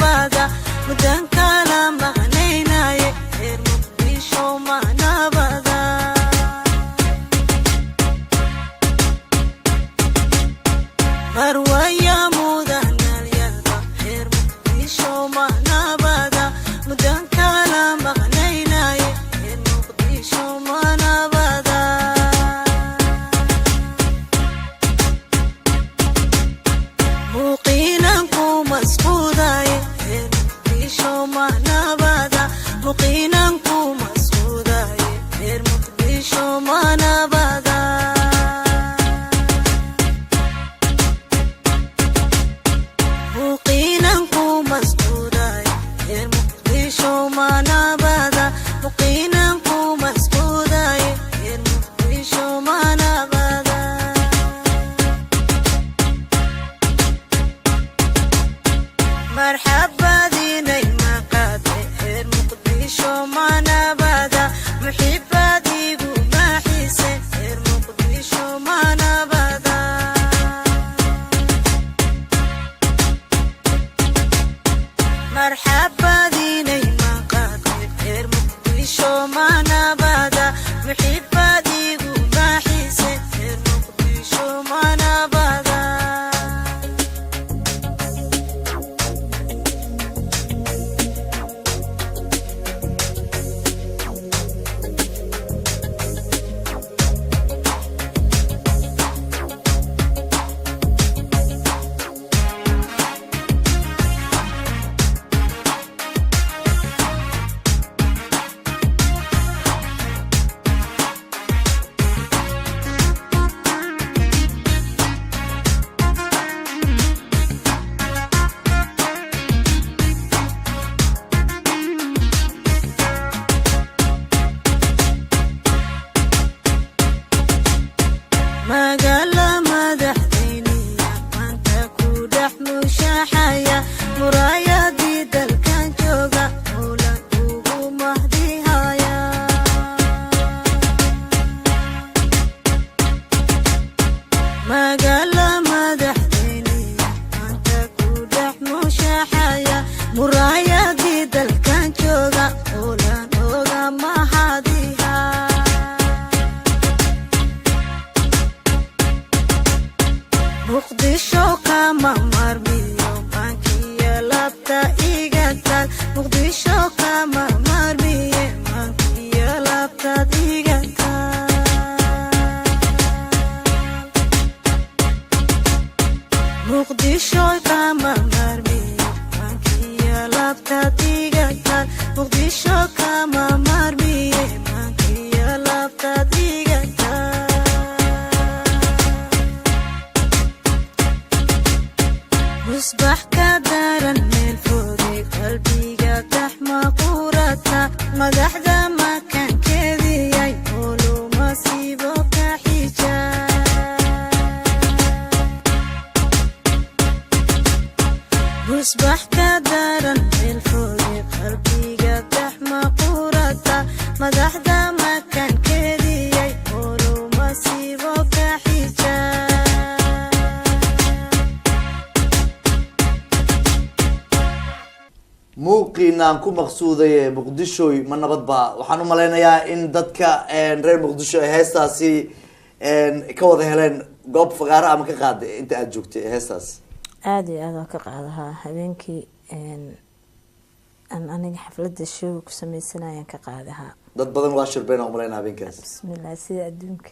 nabada mudan kala maqnaynaye reer muqdisho ma nabada marwaya mudan yalda reer muqdisho ma nabada mudan kala maqnaynaye reer muqdisho ma nabada muqinan ku masquudaye reer muqdisho ma nabada muqinan ku masquudaye reer muqdisho ma nabada muqinan ku masquudaye reer muqdisho ma nabada muqinan ku masquudaye reer muqdisho ma nabada مرحبا ديني ما قادي غير مقديشو ما نبدا محبا ديقو ما حيسي غير مقديشو ما نبدا مرحبا ديني ما قادي غير مقديشو ما نبدا محبا ديقو ما حيسي غير مقديشو ما نبدا magala madaxdeyniya maanta ku dhex mushaaxaya muraayadii dalkan jooga howlan ugu mahdihaya magala madaxdeyniya maanta ku dhex mushaaxaya muraayadii dalkan jooga howlan uga mahadiha muqdisho kama marmiyo mankiya labta igatal muqdisho kama marmiye mankiya labta igatal muqdisho kama marmiyo mankiya labta igatal muqdisho kama marmiye mankiya labta igatal مصباح كدرن من فوقي قلبي قدح مقورتها مدح ذا ما كان كذي يقولوا ما سيبوك حجاب مصباح كدرن من فوقي قلبي قدح مقورتها مدح ذا ما كان كذي يقولوا ما سيبوك حجاب muuqiinaan ku maqsuuday muqdisho ma nabadba waxaan u maleynayaa in dadka reer muqdisho ay heestaasi ka wada heleen goob fagaaro ama ka qaaday inta aad joogtay heestaas aad iyo aad ka qaadahaa habeenkii aniga xafladda show ku sameysanayaan ka qaadahaa dad badan waa shirbeena u maleynayaa habeenkaas bismillaah sida adduunka